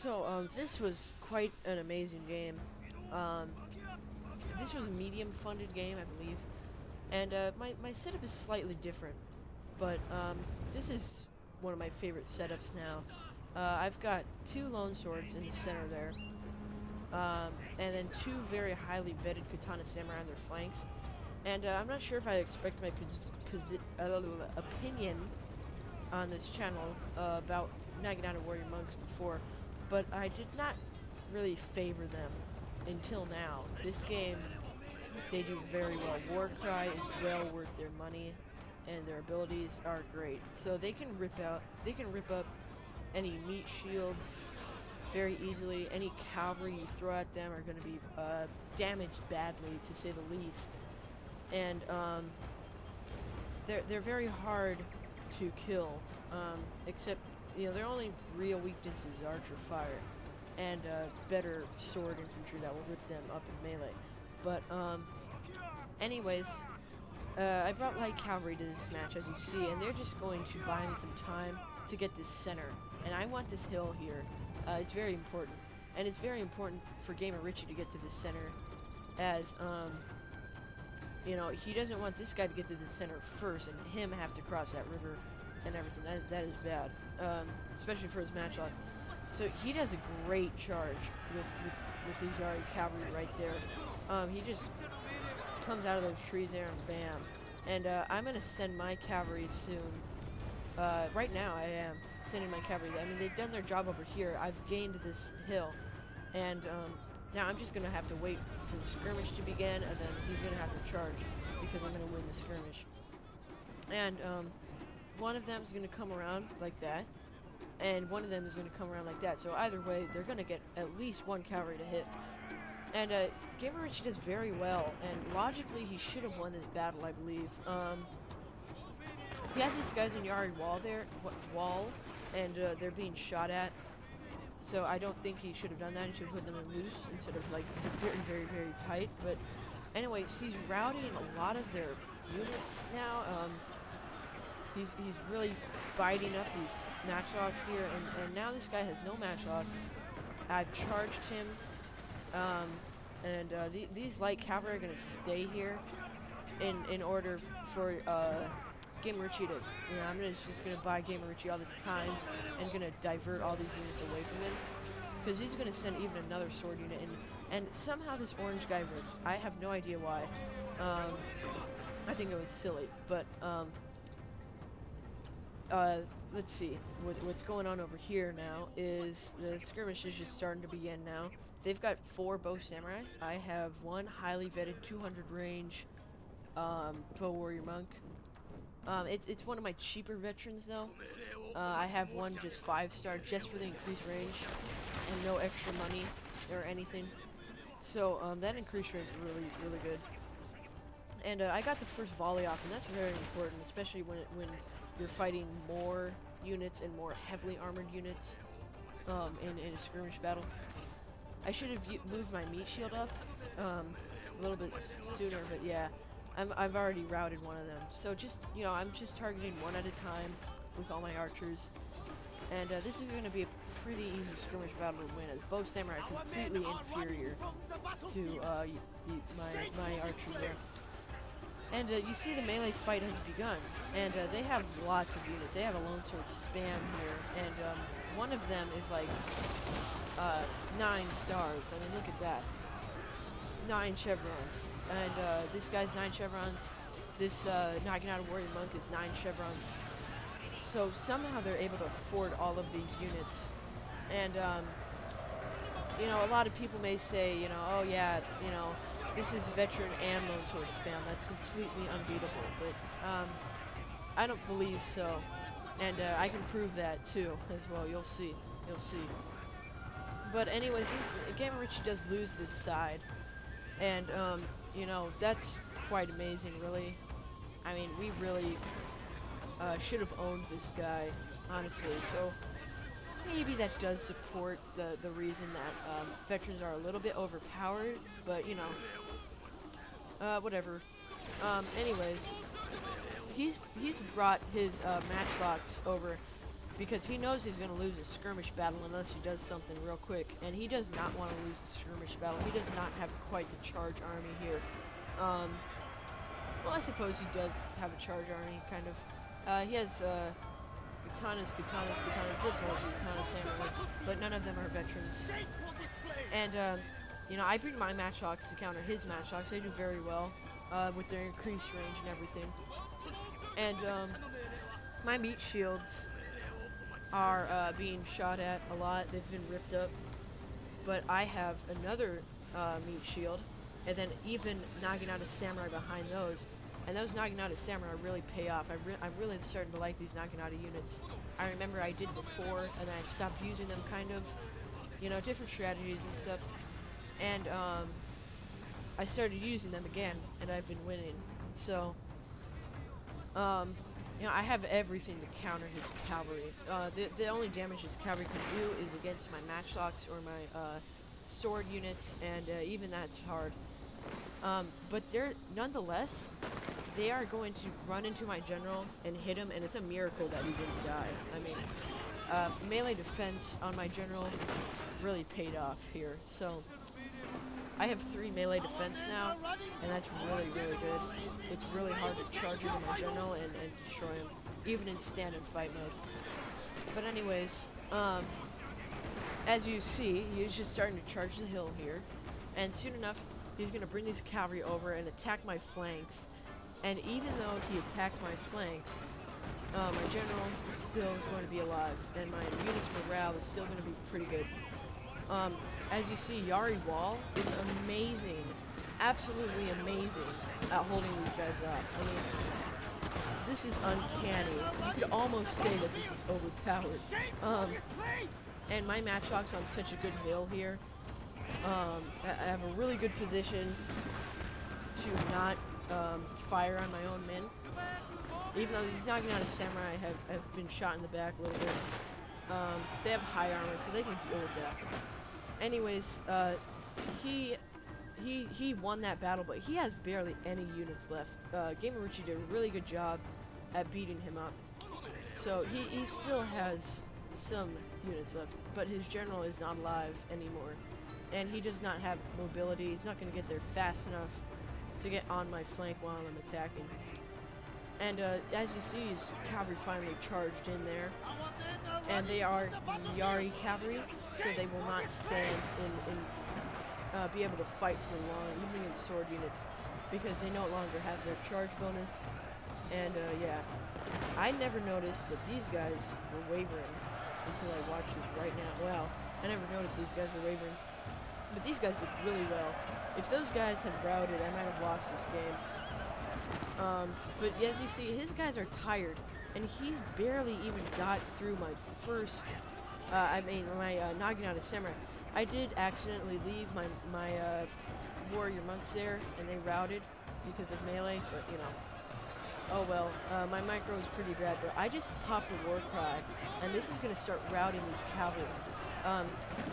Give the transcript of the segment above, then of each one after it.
So, this was quite an amazing game. Um, this was a medium-funded game, I believe, and my setup is slightly different, but this is one of my favorite setups now. I've got two lone swords in the center there, and then two very highly vetted katana samurai on their flanks. And I'm not sure if I expect my opinion on this channel about Naginata Warrior Monks before, but I did not really favor them until now. This game, they do very well. Warcry is well worth their money, and their abilities are great. So they can rip up any meat shields very easily. Any cavalry you throw at them are going to be damaged badly, to say the least. And they're very hard to kill, except, you know, their only real weakness is archer fire and better sword infantry that will rip them up in melee. But anyways, I brought light cavalry to this match, as you see, and they're just going to buy me some time to get this center. And I want this hill here. It's very important, and it's very important for GamerRichy to get to this center, as you know, he doesn't want this guy to get to the center first and him have to cross that river and everything. That is bad, especially for his matchlocks. So he does a great charge with his cavalry right there. He just comes out of those trees there and bam. And I'm gonna send my cavalry soon. Right now I am sending my cavalry. I mean, they've done their job over here. I've gained this hill, and now I'm just gonna have to wait for the skirmish to begin, and then he's gonna have to charge because I'm gonna win the skirmish. And one of them is gonna come around like that, and one of them is gonna come around like that. So either way, they're gonna get at least one cavalry to hit. And GamerRichy does very well, and logically he should have won this battle, I believe. He has these guys in Yari wall, and they're being shot at. So I don't think he should have done that. He should have put them in loose instead of like very, very, very tight. But anyways, he's routing a lot of their units now. He's really biting up these matchlocks here, and now this guy has no matchlocks. I've charged him, and these light cavalry are gonna stay here in order for GamerRichy to, you know, I'm just gonna buy GamerRichy all this time and gonna divert all these units away from him, because he's gonna send even another sword unit in, and somehow this orange guy ripped. I have no idea why. I think it was silly, but let's see. What's going on over here now is the skirmish is just starting to begin now. They've got 4 bow samurai. I have 1 highly vetted 200 range bow warrior monk. It's one of my cheaper veterans though. I have one just 5-star just for the increased range and no extra money or anything. So that increased range is really, really good. And I got the first volley off, and that's very important, especially when you're fighting more units and more heavily armored units in a skirmish battle. I should have moved my meat shield up a little bit sooner, but yeah. I've already routed one of them, so just, you know, I'm just targeting one at a time with all my archers, and this is going to be a pretty easy skirmish battle to win, as both samurai are completely inferior to my archers there. And you see the melee fight has begun, and they have lots of units. They have a lone sword spam here, and one of them is like 9 stars. I mean, look at that, 9 chevrons. And this guy's 9 chevrons. This Naginata Warrior Monk is 9 chevrons. So somehow they're able to afford all of these units. And you know, a lot of people may say, you know, oh yeah, you know, this is veteran and lone sword spam. That's completely unbeatable. But I don't believe so. And I can prove that too as well. You'll see. You'll see. But anyways, GamerRichy does lose this side. And you know, that's quite amazing, really. I mean, we really should have owned this guy, honestly. So maybe that does support the reason that veterans are a little bit overpowered, but you know, whatever. Anyways, he's brought his matchlocks over, because he knows he's going to lose a skirmish battle unless he does something real quick, and he does not want to lose the skirmish battle. He does not have quite the charge army here. Well, I suppose he does have a charge army, kind of. He has katanas, this whole katana samurai, but none of them are veterans. And you know, I bring my matchlocks to counter his matchlocks. They do very well with their increased range and everything. And my meat shields are being shot at a lot. They've been ripped up. But I have another meat shield, and then even Naginata Samurai behind those. And those Naginata Samurai really pay off. I'm really starting to like these Naginata units. I remember I did before, and I stopped using them, kind of. You know, different strategies and stuff. And I started using them again, and I've been winning. So, you know, I have everything to counter his cavalry. The only damage his cavalry can do is against my matchlocks or my sword units, and even that's hard. But nonetheless, they are going to run into my general and hit him, and it's a miracle that he didn't die. I mean, melee defense on my general really paid off here. So I have 3 melee defense now, and that's really, really good. It's really hard to charge into my general and destroy him, even in stand and fight mode. But anyways, as you see, he's just starting to charge the hill here, and soon enough, he's going to bring these cavalry over and attack my flanks. And even though he attacked my flanks, my general still is going to be alive, and my unit's morale is still going to be pretty good. As you see, Yari Wall is amazing, absolutely amazing at holding these guys up. I mean, this is uncanny. You could almost say that this is overpowered. And my matchlock's on such a good hill here. I have a really good position to not fire on my own men. Even though these Naginata Samurai have been shot in the back a little bit. They have high armor, so they can deal with that. Anyways, he won that battle, but he has barely any units left. GamerRichy did a really good job at beating him up. So he still has some units left, but his general is not alive anymore. And he does not have mobility. He's not going to get there fast enough to get on my flank while I'm attacking. And as you see, his cavalry finally charged in there. And they are Yari cavalry, so they will not stand be able to fight for long, even against sword units, because they no longer have their charge bonus. And yeah, I never noticed that these guys were wavering until I watched this right now. Wow, I never noticed these guys were wavering. But these guys did really well. If those guys had routed, I might have lost this game. But as you see, his guys are tired, and he's barely even got through my first, my Naginata Samurai. I did accidentally leave my warrior monks there, and they routed because of melee, but you know. Oh well, my micro is pretty bad, but I just popped a war cry, and this is going to start routing these cavalry.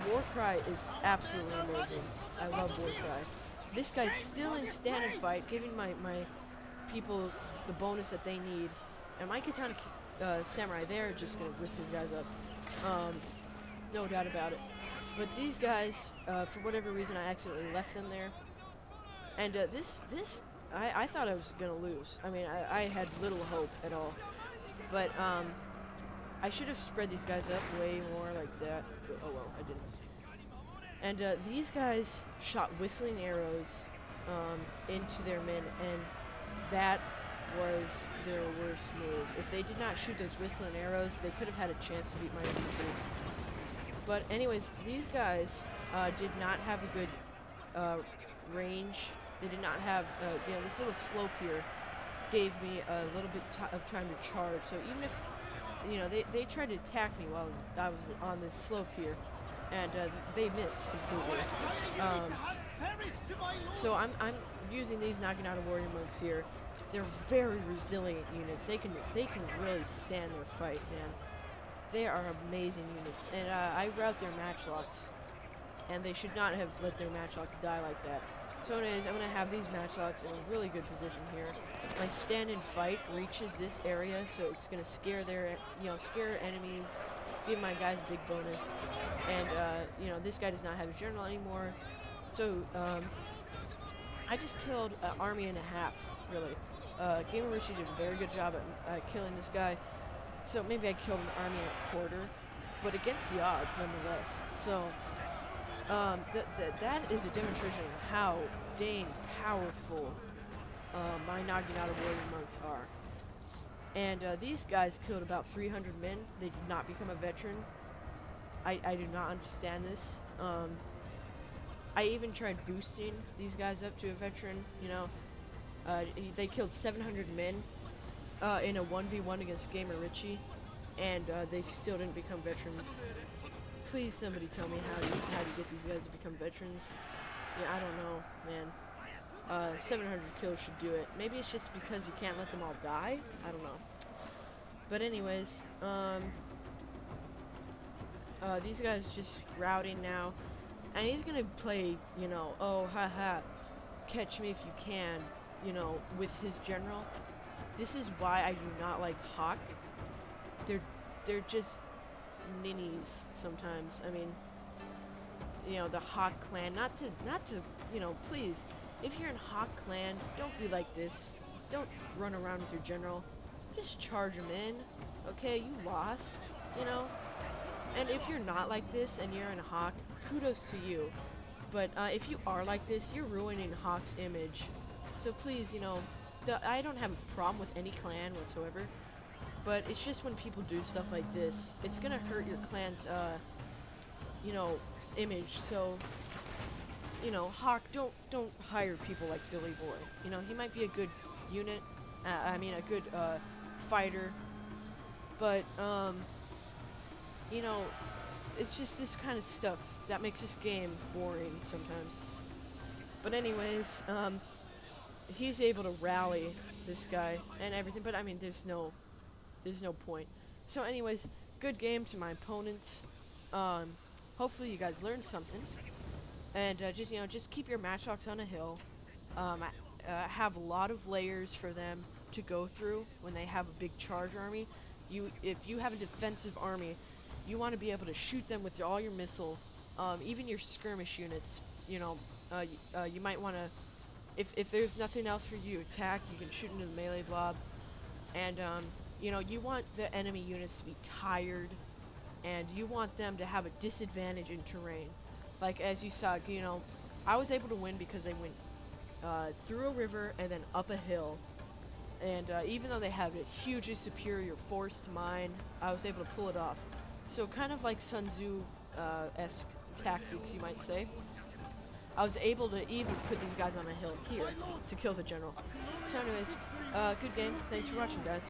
War cry is absolutely amazing. I love war cry. This guy's still in stand and fight, giving my people the bonus that they need. And my Katana Samurai, they're just going to whip these guys up. No doubt about it. But these guys, for whatever reason, I accidentally left them there. And I thought I was going to lose. I mean, I had little hope at all. But I should have spread these guys up way more like that. Oh well, I didn't. And these guys shot whistling arrows into their men, and that was their worst move. If they did not shoot those whistling arrows, they could have had a chance to beat my infantry. But anyways, these guys did not have a good range. They did not have, this little slope here gave me a little bit of time to charge. So even if, they tried to attack me while I was on this slope here, and they missed completely. So I'm using these Naginata warrior monks here. They're very resilient units. They can really stand their fight, man. They are amazing units, and I route their matchlocks, and they should not have let their matchlocks die like that. So anyways, I'm gonna have these matchlocks in a really good position here. My stand and fight reaches this area, so it's gonna scare scare enemies, give my guys a big bonus, and this guy does not have a general anymore. So I just killed an army and a half, really. GamerRichy did a very good job at killing this guy. So maybe I killed an army and a quarter, but against the odds nonetheless. So that is a demonstration of how dang powerful my Naginata warrior monks are. And these guys killed about 300 men. They did not become a veteran. I do not understand this. I even tried boosting these guys up to a veteran, they killed 700 men in a 1v1 against GamerRichy, and they still didn't become veterans. Please somebody tell me how to get these guys to become veterans. Yeah, I don't know, man. 700 kills should do it. Maybe it's just because you can't let them all die? I don't know. But anyways, these guys just routing now. And he's gonna play, oh, haha, catch me if you can, with his general. This is why I do not like Hawk. They're just ninnies sometimes. I mean, the Hawk clan, not to, please, if you're in Hawk clan, don't be like this. Don't run around with your general. Just charge him in, okay? You lost, And if you're not like this and you're in Hawk, kudos to you. But if you are like this, you're ruining Hawk's image. So please, I don't have a problem with any clan whatsoever. But it's just when people do stuff like this, it's gonna hurt your clan's, image. So, Hawk, don't hire people like Billy Boy. He might be a good unit, a good fighter, but it's just this kind of stuff that makes this game boring sometimes. But anyways, he's able to rally this guy and everything, but I mean, there's no point. So anyways, good game to my opponents. Hopefully you guys learned something, and just keep your matchlocks on a hill. Have a lot of layers for them to go through when they have a big charge army. If you have a defensive army, you want to be able to shoot them with all your missile, even your skirmish units. You might want to, if there's nothing else for you, attack. You can shoot into the melee blob, and you want the enemy units to be tired, and you want them to have a disadvantage in terrain. Like as you saw, I was able to win because they went through a river and then up a hill. And even though they have a hugely superior force to mine, I was able to pull it off. So kind of like Sun Tzu-esque tactics, you might say. I was able to even put these guys on a hill here to kill the general. So anyways, good game. Thanks for watching, guys.